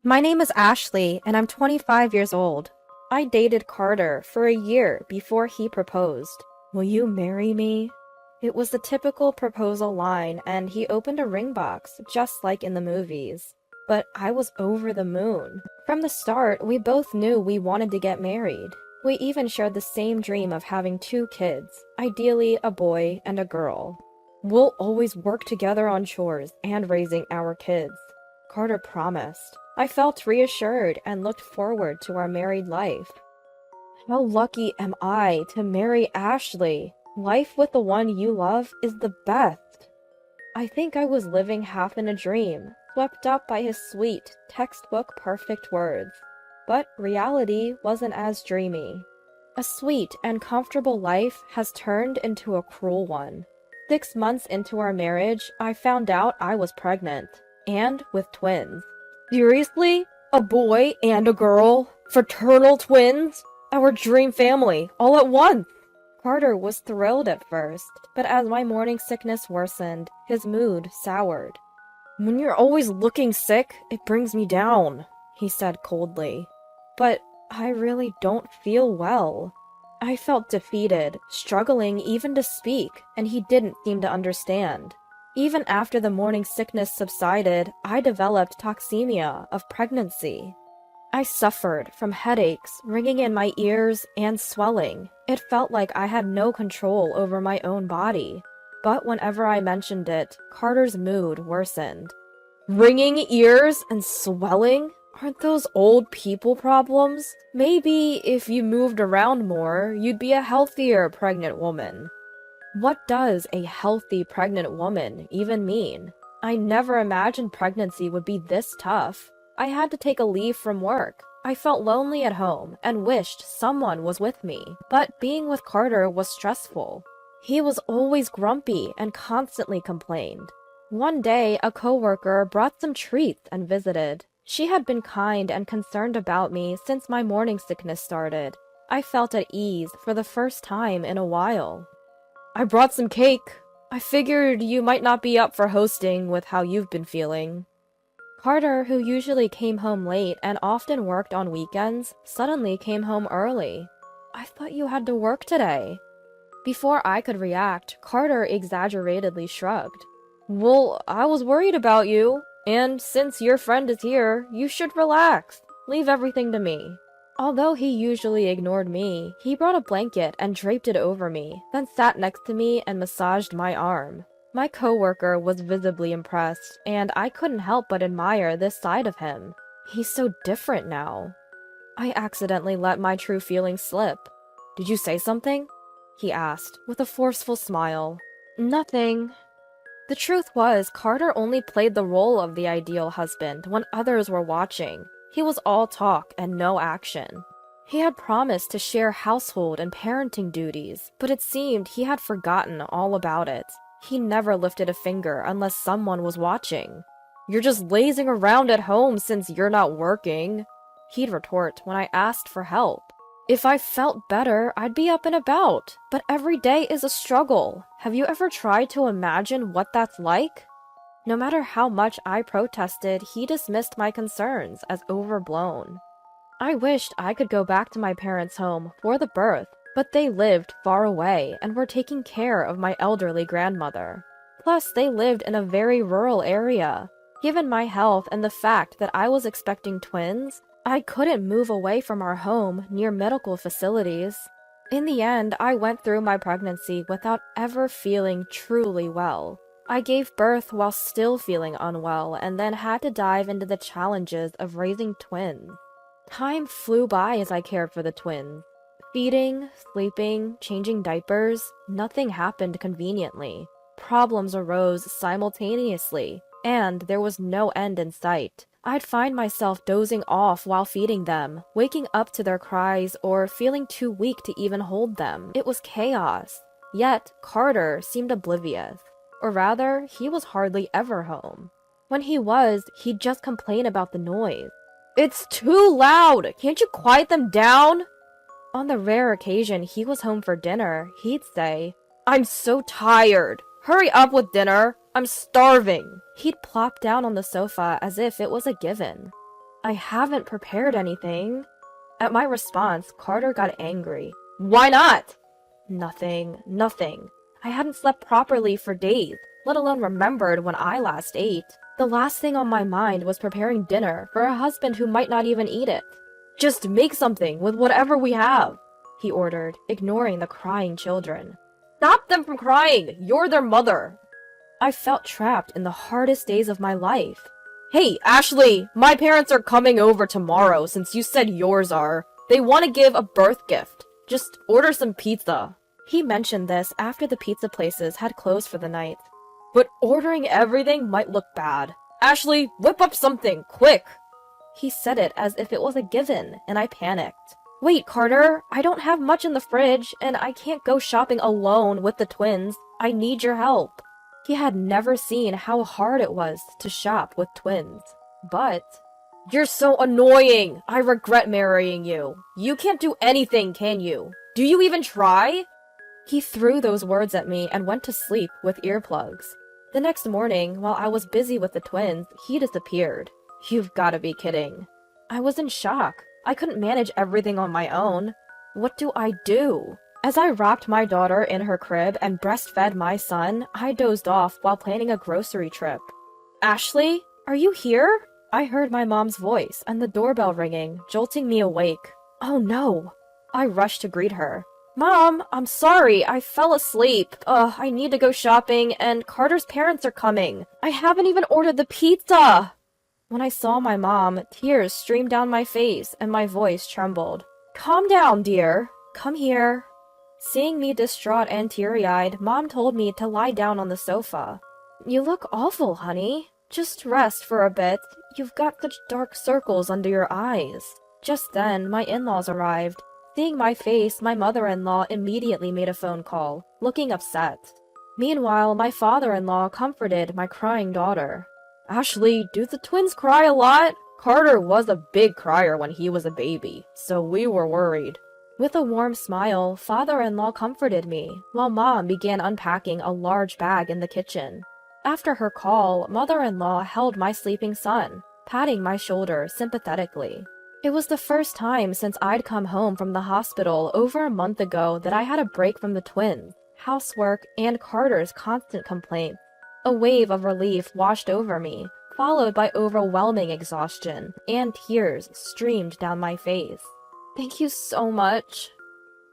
My name is Ashley, and I'm 25 years old. I dated Carter for a year before he proposed. Will you marry me? It was the typical proposal line, and he opened a ring box, just like in the movies. But I was over the moon. From the start, we both knew we wanted to get married. We even shared the same dream of having 2 kids, ideally a boy and a girl. We'll always work together on chores and raising our kids, Carter promised. I felt reassured and looked forward to our married life. How lucky am I to marry Ashley? Life with the one you love is the best. I think I was living half in a dream, swept up by his sweet, textbook perfect words. But reality wasn't as dreamy. A sweet and comfortable life has turned into a cruel one. 6 months into our marriage, I found out I was pregnant, and with twins. Seriously? A boy and a girl? Fraternal twins? Our dream family, all at once! Carter was thrilled at first, but as my morning sickness worsened, his mood soured. When you're always looking sick, it brings me down, he said coldly. But I really don't feel well. I felt defeated, struggling even to speak, and he didn't seem to understand. Even after the morning sickness subsided, I developed toxemia of pregnancy. I suffered from headaches, ringing in my ears, and swelling. It felt like I had no control over my own body. But whenever I mentioned it, Carter's mood worsened. Ringing ears and swelling? Aren't those old people problems? Maybe if you moved around more, you'd be a healthier pregnant woman. What does a healthy pregnant woman even mean? I never imagined pregnancy would be this tough. I had to take a leave from work. I felt lonely at home and wished someone was with me. But being with Carter was stressful. He was always grumpy and constantly complained. One day, a coworker brought some treats and visited. She had been kind and concerned about me since my morning sickness started. I felt at ease for the first time in a while. I brought some cake. I figured you might not be up for hosting with how you've been feeling. Carter, who usually came home late and often worked on weekends, suddenly came home early. I thought you had to work today. Before I could react, Carter exaggeratedly shrugged. Well, I was worried about you, and since your friend is here, you should relax. Leave everything to me. Although he usually ignored me, he brought a blanket and draped it over me, then sat next to me and massaged my arm. My coworker was visibly impressed, and I couldn't help but admire this side of him. He's so different now. I accidentally let my true feelings slip. Did you say something? He asked, with a forceful smile. Nothing. The truth was, Carter only played the role of the ideal husband when others were watching. He was all talk and no action. He had promised to share household and parenting duties, but it seemed he had forgotten all about it. He never lifted a finger unless someone was watching. You're just lazing around at home since you're not working, he'd retort when I asked for help. If I felt better, I'd be up and about, but every day is a struggle. Have you ever tried to imagine what that's like? No matter how much I protested, he dismissed my concerns as overblown. I wished I could go back to my parents' home for the birth, but they lived far away and were taking care of my elderly grandmother. Plus, they lived in a very rural area. Given my health and the fact that I was expecting twins, I couldn't move away from our home near medical facilities. In the end, I went through my pregnancy without ever feeling truly well. I gave birth while still feeling unwell and then had to dive into the challenges of raising twins. Time flew by as I cared for the twins. Feeding, sleeping, changing diapers, nothing happened conveniently. Problems arose simultaneously, and there was no end in sight. I'd find myself dozing off while feeding them, waking up to their cries, or feeling too weak to even hold them. It was chaos. Yet, Carter seemed oblivious. Or rather, he was hardly ever home. When he was, he'd just complain about the noise. It's too loud! Can't you quiet them down? On the rare occasion he was home for dinner, he'd say, I'm so tired. Hurry up with dinner. I'm starving. He'd plop down on the sofa as if it was a given. I haven't prepared anything. At my response, Carter got angry. Why not? Nothing. I hadn't slept properly for days, let alone remembered when I last ate. The last thing on my mind was preparing dinner for a husband who might not even eat it. Just make something with whatever we have, he ordered, ignoring the crying children. Stop them from crying! You're their mother! I felt trapped in the hardest days of my life. Hey, Ashley! My parents are coming over tomorrow since you said yours are. They want to give a birth gift. Just order some pizza. He mentioned this after the pizza places had closed for the night. But ordering everything might look bad. Ashley, whip up something, quick! He said it as if it was a given, and I panicked. Wait, Carter, I don't have much in the fridge, and I can't go shopping alone with the twins. I need your help. He had never seen how hard it was to shop with twins. But, you're so annoying! I regret marrying you. You can't do anything, can you? Do you even try? He threw those words at me and went to sleep with earplugs. The next morning, while I was busy with the twins, he disappeared. You've gotta be kidding. I was in shock. I couldn't manage everything on my own. What do I do? As I rocked my daughter in her crib and breastfed my son, I dozed off while planning a grocery trip. Ashley, are you here? I heard my mom's voice and the doorbell ringing, jolting me awake. Oh no! I rushed to greet her. Mom, I'm sorry, I fell asleep. I need to go shopping, and Carter's parents are coming. I haven't even ordered the pizza! When I saw my mom, tears streamed down my face and my voice trembled. Calm down, dear. Come here. Seeing me distraught and teary-eyed, Mom told me to lie down on the sofa. You look awful, honey. Just rest for a bit. You've got such dark circles under your eyes. Just then, my in-laws arrived. Seeing my face, my mother-in-law immediately made a phone call, looking upset. Meanwhile, my father-in-law comforted my crying daughter. Ashley, do the twins cry a lot? Carter was a big crier when he was a baby, so we were worried. With a warm smile, father-in-law comforted me, while Mom began unpacking a large bag in the kitchen. After her call, mother-in-law held my sleeping son, patting my shoulder sympathetically. It was the first time since I'd come home from the hospital over a month ago that I had a break from the twins, housework, and Carter's constant complaints. A wave of relief washed over me, followed by overwhelming exhaustion, and tears streamed down my face. Thank you so much.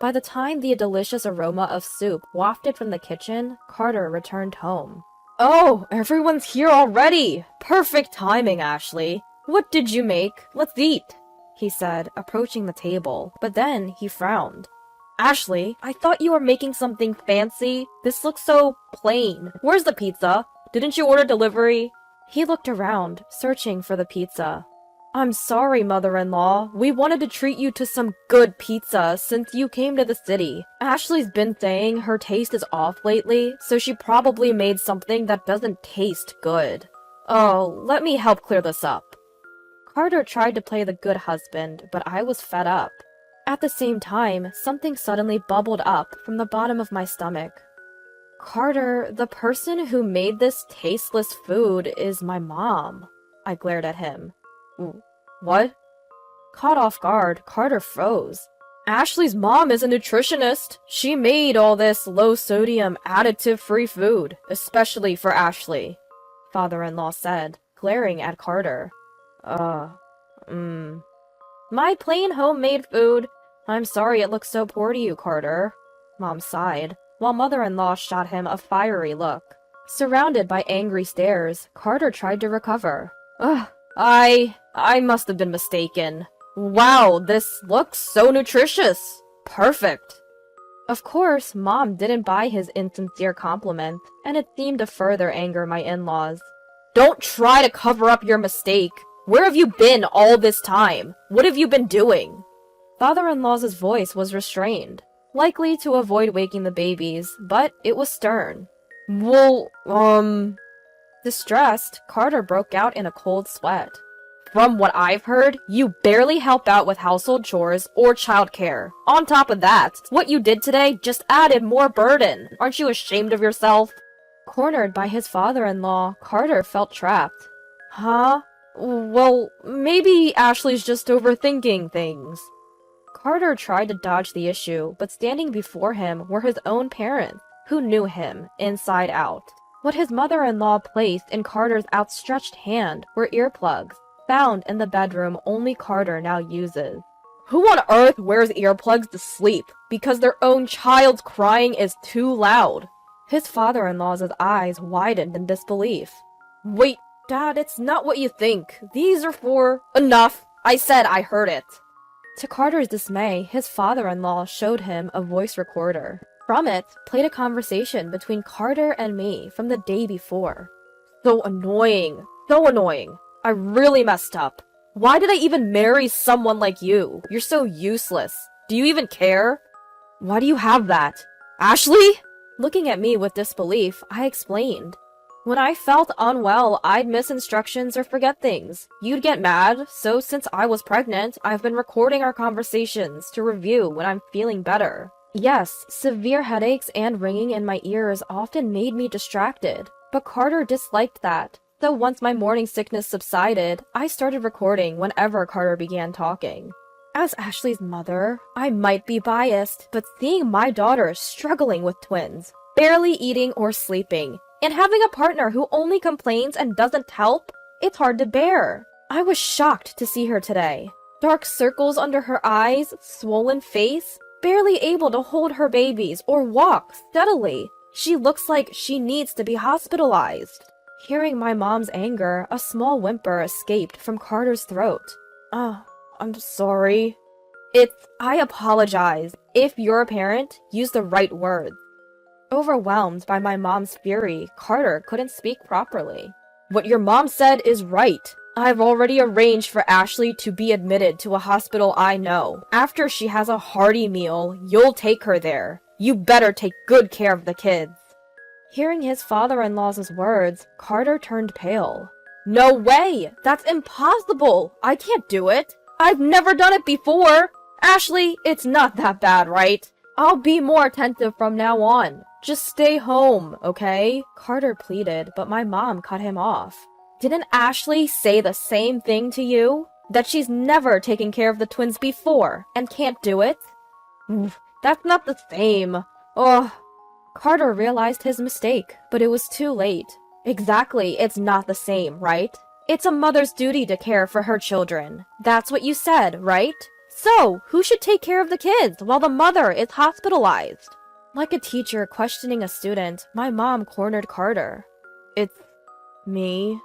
By the time the delicious aroma of soup wafted from the kitchen, Carter returned home. Oh, everyone's here already! Perfect timing, Ashley. What did you make? Let's eat, he said, approaching the table, but then he frowned. Ashley, I thought you were making something fancy. This looks so plain. Where's the pizza? Didn't you order delivery? He looked around, searching for the pizza. I'm sorry, mother-in-law. We wanted to treat you to some good pizza since you came to the city. Ashley's been saying her taste is off lately, so she probably made something that doesn't taste good. Oh, let me help clear this up. Carter tried to play the good husband, but I was fed up. At the same time, something suddenly bubbled up from the bottom of my stomach. Carter, the person who made this tasteless food is my mom. I glared at him. What? Caught off guard, Carter froze. Ashley's mom is a nutritionist. She made all this low-sodium, additive-free food, especially for Ashley, father-in-law said, glaring at Carter. My plain homemade food. I'm sorry it looks so poor to you, Carter. Mom sighed, while mother-in-law shot him a fiery look. Surrounded by angry stares, Carter tried to recover. I must have been mistaken. Wow, this looks so nutritious. Perfect. Of course, Mom didn't buy his insincere compliment, and it seemed to further anger my in-laws. Don't try to cover up your mistake. Where have you been all this time? What have you been doing? Father-in-law's voice was restrained, likely to avoid waking the babies, but it was stern. Well, Distressed, Carter broke out in a cold sweat. From what I've heard, you barely help out with household chores or childcare. On top of that, what you did today just added more burden. Aren't you ashamed of yourself? Cornered by his father-in-law, Carter felt trapped. Huh? Well, maybe Ashley's just overthinking things. Carter tried to dodge the issue, but standing before him were his own parents, who knew him inside out. What his mother-in-law placed in Carter's outstretched hand were earplugs, found in the bedroom only Carter now uses. Who on earth wears earplugs to sleep because their own child's crying is too loud? His father-in-law's eyes widened in disbelief. Wait, Dad, it's not what you think. These are for— Enough! I said I heard it. To Carter's dismay, his father-in-law showed him a voice recorder. From it, played a conversation between Carter and me from the day before. So annoying. So annoying. I really messed up. Why did I even marry someone like you? You're so useless. Do you even care? Why do you have that? Ashley? Looking at me with disbelief, I explained. When I felt unwell, I'd miss instructions or forget things. You'd get mad, so since I was pregnant, I've been recording our conversations to review when I'm feeling better. Yes, severe headaches and ringing in my ears often made me distracted, but Carter disliked that. So once my morning sickness subsided, I started recording whenever Carter began talking. As Ashley's mother, I might be biased, but seeing my daughter struggling with twins, barely eating or sleeping, and having a partner who only complains and doesn't help, it's hard to bear. I was shocked to see her today. Dark circles under her eyes, swollen face, barely able to hold her babies or walk steadily. She looks like she needs to be hospitalized. Hearing my mom's anger, a small whimper escaped from Carter's throat. Oh, I'm sorry. I apologize. If you're a parent, use the right words. Overwhelmed by my mom's fury, Carter couldn't speak properly. What your mom said is right. I've already arranged for Ashley to be admitted to a hospital I know. After she has a hearty meal, you'll take her there. You better take good care of the kids. Hearing his father-in-law's words, Carter turned pale. No way! That's impossible! I can't do it! I've never done it before! Ashley, it's not that bad, right? I'll be more attentive from now on. Just stay home, okay? Carter pleaded, but my mom cut him off. Didn't Ashley say the same thing to you? That she's never taken care of the twins before and can't do it? That's not the same. Ugh. Carter realized his mistake, but it was too late. Exactly, it's not the same, right? It's a mother's duty to care for her children. That's what you said, right? So, who should take care of the kids while the mother is hospitalized? Like a teacher questioning a student, my mom cornered Carter. It's me.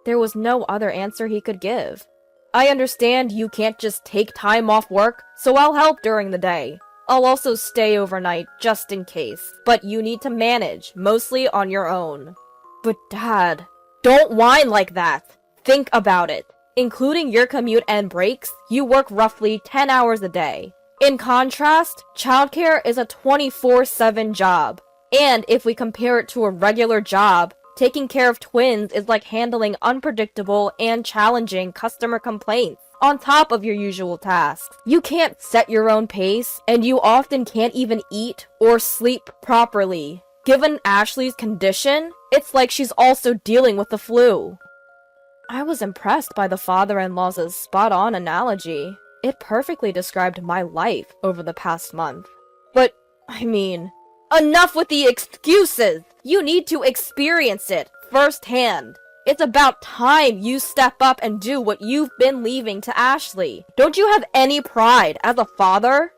There was no other answer he could give. I understand you can't just take time off work, so I'll help during the day. I'll also stay overnight, just in case. But you need to manage, mostly on your own. But Dad, don't whine like that. Think about it. Including your commute and breaks, you work roughly 10 hours a day. In contrast, childcare is a 24/7 job. And if we compare it to a regular job, taking care of twins is like handling unpredictable and challenging customer complaints on top of your usual tasks. You can't set your own pace, and you often can't even eat or sleep properly. Given Ashley's condition, it's like she's also dealing with the flu. I was impressed by the father-in-law's spot-on analogy. It perfectly described my life over the past month. But, enough with the excuses! You need to experience it firsthand. It's about time you step up and do what you've been leaving to Ashley. Don't you have any pride as a father?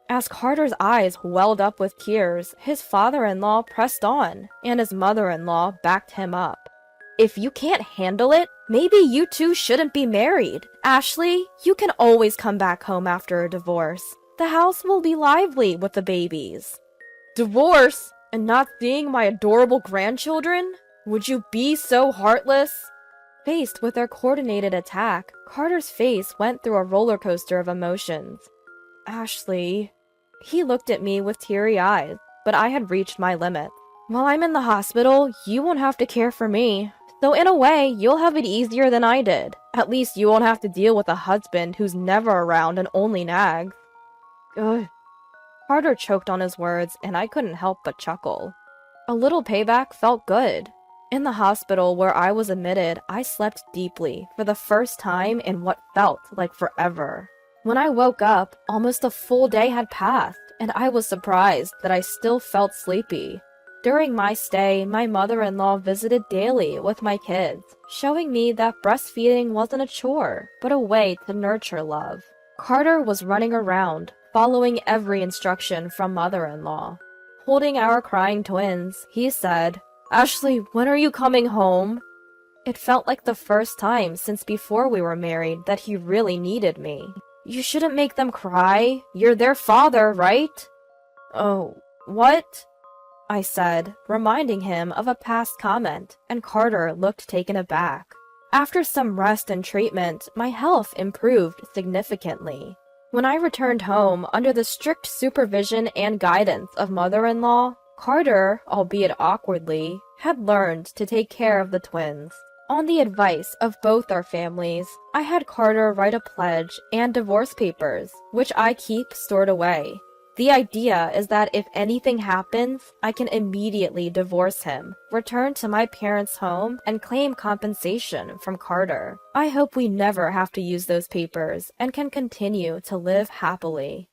As Carter's eyes welled up with tears, his father-in-law pressed on, and his mother-in-law backed him up. If you can't handle it, maybe you two shouldn't be married. Ashley, you can always come back home after a divorce. The house will be lively with the babies. Divorce? And not seeing my adorable grandchildren? Would you be so heartless? Faced with their coordinated attack, Carter's face went through a roller coaster of emotions. Ashley. He looked at me with teary eyes, but I had reached my limit. While I'm in the hospital, you won't have to care for me. So in a way, you'll have it easier than I did. At least you won't have to deal with a husband who's never around and only nags. Ugh. Carter choked on his words, and I couldn't help but chuckle. A little payback felt good. In the hospital where I was admitted, I slept deeply for the first time in what felt like forever. When I woke up, almost a full day had passed, and I was surprised that I still felt sleepy. During my stay, my mother-in-law visited daily with my kids, showing me that breastfeeding wasn't a chore, but a way to nurture love. Carter was running around, following every instruction from mother-in-law. Holding our crying twins, he said, "Ashley, when are you coming home?" It felt like the first time since before we were married that he really needed me. "You shouldn't make them cry. You're their father, right?" "Oh, what?" I said, reminding him of a past comment, and Carter looked taken aback. After some rest and treatment, my health improved significantly. When I returned home under the strict supervision and guidance of mother-in-law, Carter, albeit awkwardly, had learned to take care of the twins. On the advice of both our families, I had Carter write a pledge and divorce papers, which I keep stored away. The idea is that if anything happens, I can immediately divorce him, return to my parents' home, and claim compensation from Carter. I hope we never have to use those papers and can continue to live happily.